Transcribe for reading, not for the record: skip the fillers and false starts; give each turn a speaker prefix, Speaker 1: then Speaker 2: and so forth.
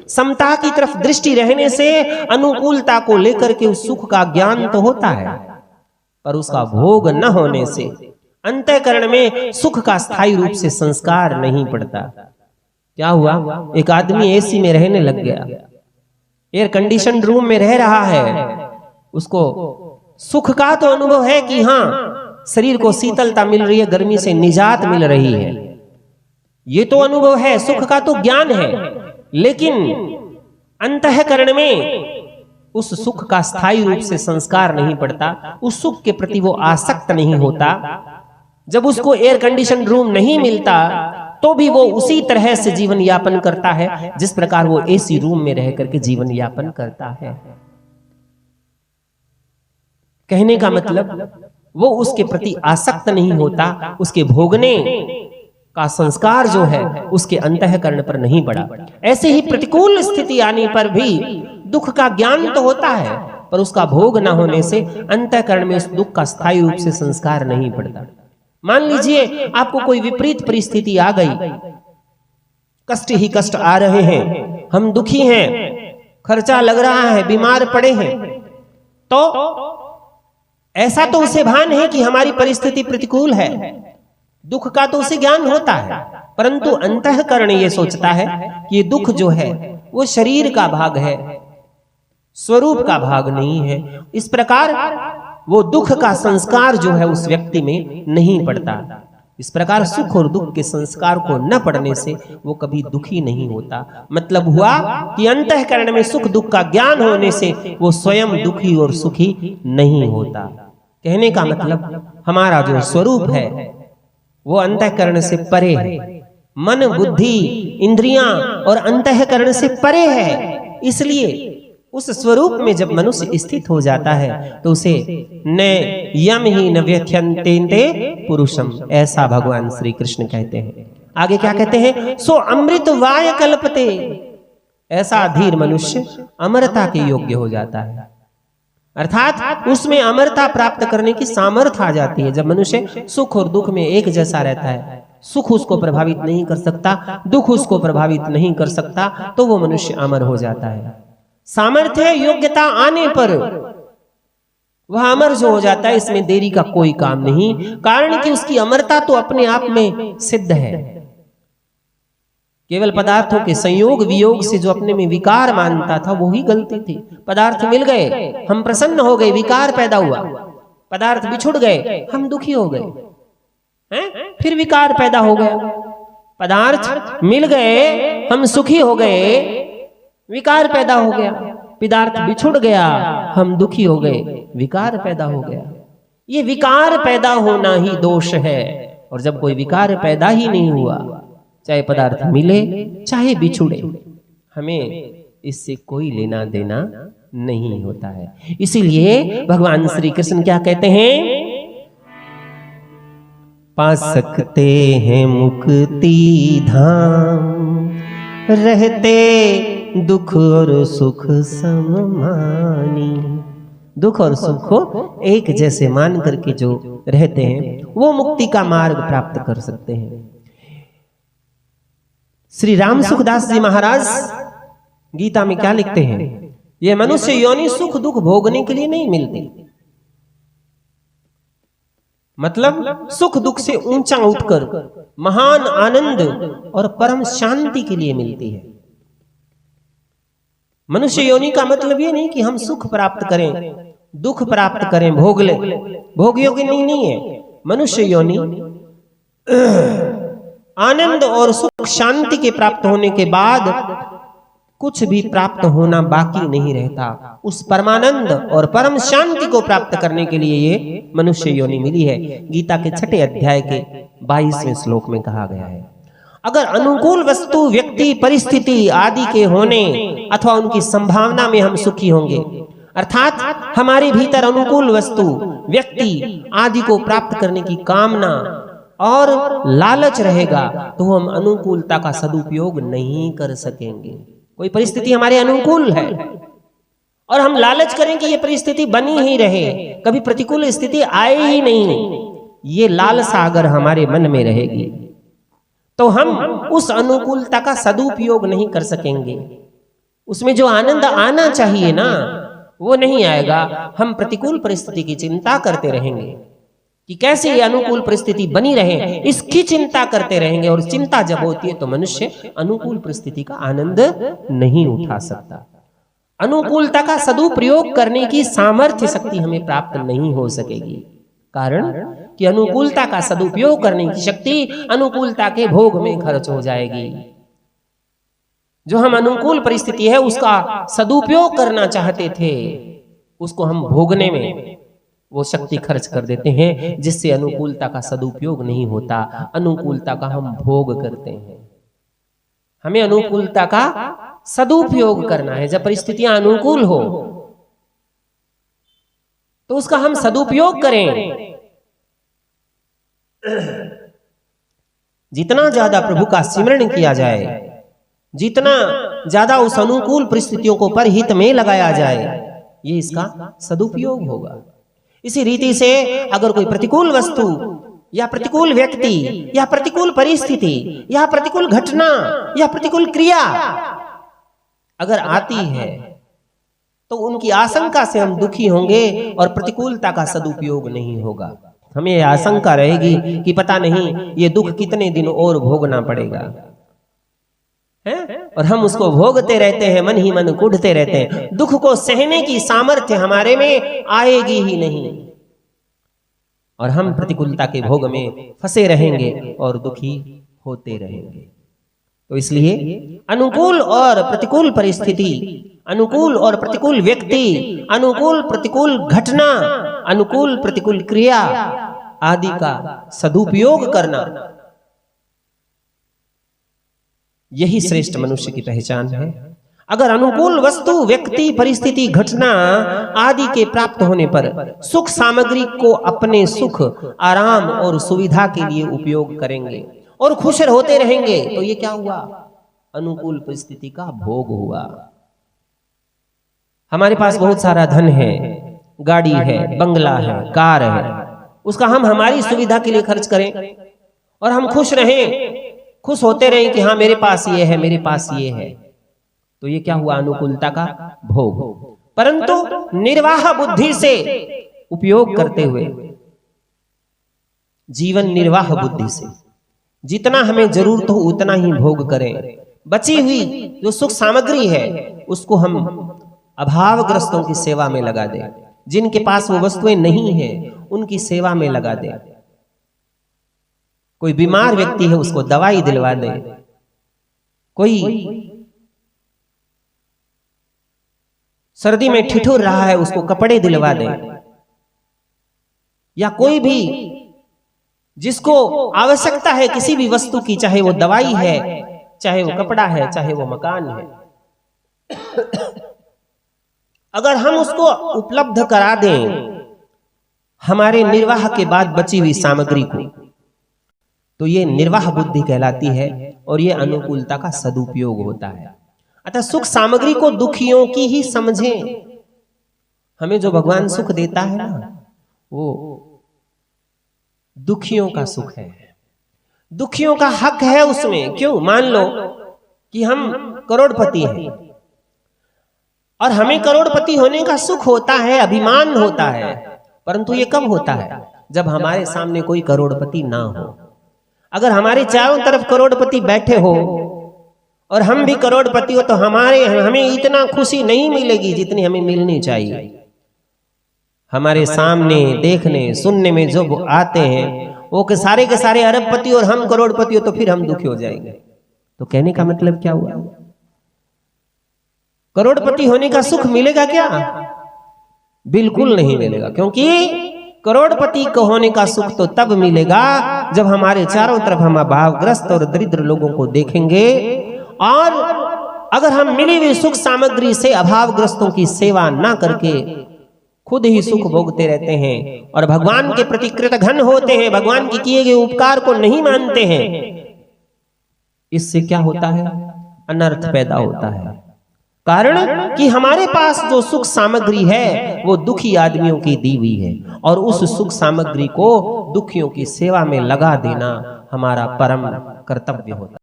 Speaker 1: समता की तरफ दृष्टि रहने से अनुकूलता को लेकर के उस सुख का ज्ञान तो होता है, पर उसका भोग न होने से अंतःकरण में सुख का स्थायी रूप से संस्कार नहीं पड़ता। क्या हुआ, एक आदमी एसी में रहने लग गया, एयर कंडीशन रूम में रह रहा है, उसको सुख का तो अनुभव है कि हाँ शरीर को शीतलता मिल रही है, गर्मी से निजात मिल रही है, ये तो अनुभव है, सुख का तो ज्ञान है, लेकिन अंतःकरण में उस सुख का स्थायी रूप से संस्कार नहीं पड़ता, उस सुख के प्रति वो आसक्त नहीं होता। जब उसको एयर कंडीशन रूम नहीं मिलता तो भी वो उसी तरह से जीवन यापन करता है जिस प्रकार वो एसी रूम में रह करके जीवन यापन करता है। कहने का मतलब वो उसके प्रति आसक्त नहीं होता, उसके भोगने का संस्कार जो है उसके अंतःकरण पर नहीं पड़ा। ऐसे ही प्रतिकूल स्थिति आने पर भी दुख का ज्ञान तो होता है, पर उसका भोग न होने से अंतःकरण में उस दुख का स्थायी रूप से संस्कार नहीं पड़ता। मान लीजिए आपको कोई विपरीत परिस्थिति आ गई, कष्ट ही कष्ट आ रहे हैं, हम दुखी हैं, खर्चा लग रहा है, बीमार पड़े हैं, तो ऐसा तो उसे भान है कि हमारी परिस्थिति प्रतिकूल है, दुख का तो उसे ज्ञान होता है, परंतु अंतःकरण ये सोचता है कि ये दुख जो है वो शरीर का भाग है, स्वरूप का भाग नहीं है। इस प्रकार वो दुख का संस्कार जो है उस व्यक्ति में नहीं पड़ता। इस प्रकार सुख और दुख के संस्कार को न पड़ने से वो कभी दुखी नहीं होता। मतलब हुआ कि अंतःकरण में सुख दुख का ज्ञान होने से वो स्वयं दुखी और सुखी नहीं होता। कहने का मतलब हमारा जो स्वरूप है वो अंतःकरण से परे है, मन बुद्धि इंद्रियां और अंतःकरण से परे है। इसलिए उस स्वरूप में जब मनुष्य स्थित हो जाता है तो उसे न यम ही न व्यथ्यन्ते पुरुषम, ऐसा भगवान श्री कृष्ण कहते हैं। आगे क्या कहते हैं, सो अमृत वाय कल्पते, ऐसा धीर मनुष्य अमरता के योग्य हो जाता है, अर्थात उसमें अमरता प्राप्त करने की सामर्थ्य आ जाती है। जब मनुष्य सुख और दुख में एक जैसा रहता है, सुख उसको प्रभावित नहीं कर सकता, दुख उसको प्रभावित नहीं कर सकता, तो वो मनुष्य अमर हो जाता है। सामर्थ्य योग्यता आने पर वह अमर जो हो जाता है, इसमें देरी का कोई काम नहीं, कारण कि उसकी अमरता तो अपने आप में सिद्ध है। केवल पदार्थों के संयोग वियोग से जो अपने में विकार मानता था वो ही गलती थी। पदार्थ मिल गए, हम प्रसन्न हो गए, विकार पैदा हुआ, पदार्थ बिछुड़ गए, हम दुखी हो गए, हैं? फिर विकार पैदा हो गया। पदार्थ मिल गए, हम सुखी हो गए, विकार पैदा हो गया। पदार्थ बिछुड़ गया, हम दुखी हो गए, विकार पैदा हो गया। ये विकार पैदा होना ही दोष है, और जब कोई विकार पैदा ही नहीं हुआ, चाहे पदार्थ मिले चाहे बिछुड़े, हमें इससे कोई लेना देना नहीं होता है। इसीलिए भगवान श्री कृष्ण क्या कहते हैं, पा सकते हैं मुक्ति धाम, रहते दुख और सुख सममानी। दुख और सुख को एक जैसे मान करके जो रहते हैं वो मुक्ति का मार्ग प्राप्त कर सकते हैं। श्री राम सुखदास जी महाराज गीता में क्या लिखते हैं, ये मनुष्य योनि सुख दुख भोगने के लिए नहीं मिलती, मतलब सुख दुख से ऊंचा उठकर महान आनंद और परम शांति के लिए मिलती है। मनुष्य योनि का मतलब ये नहीं कि हम सुख प्राप्त करें, दुख प्राप्त करें, भोग ले, भोग योग्य नहीं है। मनुष्य योनि आनंद और सुख शांति के प्राप्त होने के बाद कुछ भी प्राप्त होना बाकी नहीं रहता। उस परमानंद और परम शांति को प्राप्त करने के लिए ये मनुष्य योनि मिली है। गीता के 6 अध्याय के 22वें श्लोक में कहा गया है, अगर अनुकूल वस्तु व्यक्ति परिस्थिति आदि के होने अथवा उनकी संभावना में हम सुखी होंगे, अर्थात हमारे भीतर अनुकूल वस्तु व्यक्ति आदि को प्राप्त करने की कामना और लालच रहेगा, तो हम अनुकूलता का सदुपयोग नहीं कर सकेंगे। कोई परिस्थिति हमारे अनुकूल है और हम लालच करें कि ये परिस्थिति बनी ही रहे, कभी प्रतिकूल स्थिति आए ही नहीं, ये लालसा अगर हमारे मन में रहेगी तो हम उस अनुकूलता का सदुपयोग नहीं कर सकेंगे। उसमें जो आनंद आना चाहिए ना, वो नहीं आएगा। हम प्रतिकूल परिस्थिति की चिंता करते रहेंगे कि कैसे ये अनुकूल परिस्थिति बनी रहे, इसकी चिंता करते रहेंगे। और चिंता जब होती है तो मनुष्य अनुकूल परिस्थिति का आनंद नहीं उठा सकता। अनुकूलता का सदुपयोग करने की सामर्थ्य शक्ति हमें प्राप्त नहीं हो सकेगी। कारण कि अनुकूलता का सदुपयोग करने की शक्ति अनुकूलता के भोग में खर्च हो जाएगी। जो हम अनुकूल परिस्थिति है उसका सदुपयोग करना चाहते थे, उसको हम भोगने में वो शक्ति खर्च कर देते हैं, जिससे अनुकूलता का सदुपयोग नहीं होता। अनुकूलता का हम भोग करते हैं। हमें अनुकूलता का सदुपयोग करना है। जब परिस्थितियां अनुकूल हो तो उसका हम सदुपयोग करें। जितना ज्यादा प्रभु का स्मरण किया जाए, जितना ज्यादा उस अनुकूल परिस्थितियों को परहित में लगाया जाए, ये इसका सदुपयोग होगा। इसी रीति से अगर कोई प्रतिकूल वस्तु या प्रतिकूल व्यक्ति या प्रतिकूल परिस्थिति या प्रतिकूल घटना या प्रतिकूल क्रिया अगर आती है तो उनकी आशंका से हम दुखी होंगे और प्रतिकूलता का सदुपयोग नहीं होगा। हमें यह आशंका रहेगी कि पता नहीं ये दुख कितने दिन और भोगना पड़ेगा है? और हम उसको भोगते रहते हैं, मन ही मन कूढ़ते रहते हैं। दुख को सहने की सामर्थ्य हमारे में आएगी ही नहीं और हम प्रतिकूलता के भोग में फंसे रहेंगे और दुखी होते रहेंगे। तो इसलिए अनुकूल और प्रतिकूल परिस्थिति, अनुकूल और प्रतिकूल व्यक्ति, अनुकूल प्रतिकूल घटना, अनुकूल प्रतिकूल क्रिया आदि का सदुपयोग करना, यही श्रेष्ठ मनुष्य की पहचान है। अगर अनुकूल वस्तु, व्यक्ति, परिस्थिति, घटना आदि के प्राप्त होने पर सुख सामग्री को अपने सुख, आराम और सुविधा के लिए उपयोग करेंगे और खुश होते रहेंगे, तो ये क्या हुआ? अनुकूल परिस्थिति का भोग हुआ। हमारे पास बहुत सारा धन है, गाड़ी है, बंगला है, कार है, उसका हम हमारी सुविधा के लिए खर्च करें और हम खुश रहें, खुश होते रहें कि हाँ मेरे पास ये है, मेरे पास ये है, तो ये क्या हुआ? अनुकूलता का भोग। परंतु निर्वाह बुद्धि से उपयोग करते हुए, जीवन निर्वाह बुद्धि से जितना हमें जरूरत हो उतना ही भोग करें। बची हुई जो सुख सामग्री है उसको हम अभावग्रस्तों की सेवा में लगा दें। जिनके पास वो वस्तुएं नहीं है उनकी सेवा में लगा दें। कोई बीमार व्यक्ति है उसको दवाई दिलवा दे, कोई सर्दी में ठिठुर रहा है उसको कपड़े दिलवा दे, या कोई भी जिसको आवश्यकता है किसी भी वस्तु की, चाहे वो दवाई है, चाहे वो कपड़ा है, चाहे वो मकान है, अगर हम उसको उपलब्ध करा दें हमारे निर्वाह के बाद बची हुई सामग्री को, तो ये निर्वाह बुद्धि कहलाती है और ये अनुकूलता का सदुपयोग होता है। अतः सुख सामग्री को दुखियों की ही समझें। हमें जो भगवान सुख देता है ना, वो दुखियों का सुख है, दुखियों का हक है उसमें। क्यों? मान लो कि हम करोड़पति हैं और हमें करोड़पति होने का सुख होता है, अभिमान होता है, परंतु ये कब होता है? जब हमारे सामने कोई करोड़पति ना हो। अगर हमारे चारों तरफ करोड़पति बैठे हो और हम भी करोड़पति हो तो हमें इतना खुशी नहीं मिलेगी जितनी हमें मिलनी चाहिए। हमारे सामने देखने सुनने में जो आते हैं वो के सारे अरबपति और हम करोड़पति हो तो फिर हम दुखी हो जाएंगे। तो कहने का मतलब क्या हुआ? करोड़पति होने का सुख मिलेगा क्या? बिल्कुल नहीं मिलेगा, क्योंकि करोड़पति को होने का सुख तो तब मिलेगा जब हमारे चारों तरफ हम अभावग्रस्त और दरिद्र लोगों को देखेंगे, और अगर हम मिली हुई सुख सामग्री से अभावग्रस्तों की सेवा ना करके खुद ही सुख भोगते रहते हैं और भगवान के प्रति कृतघ्न होते हैं, भगवान के किए गए उपकार को नहीं मानते हैं, इससे क्या होता है? अनर्थ पैदा होता है। कारण कि हमारे पास जो सुख सामग्री है वो दुखी आदमियों की दी हुई है, और उस सुख सामग्री को दुखियों की सेवा में लगा देना हमारा परम कर्तव्य होता है।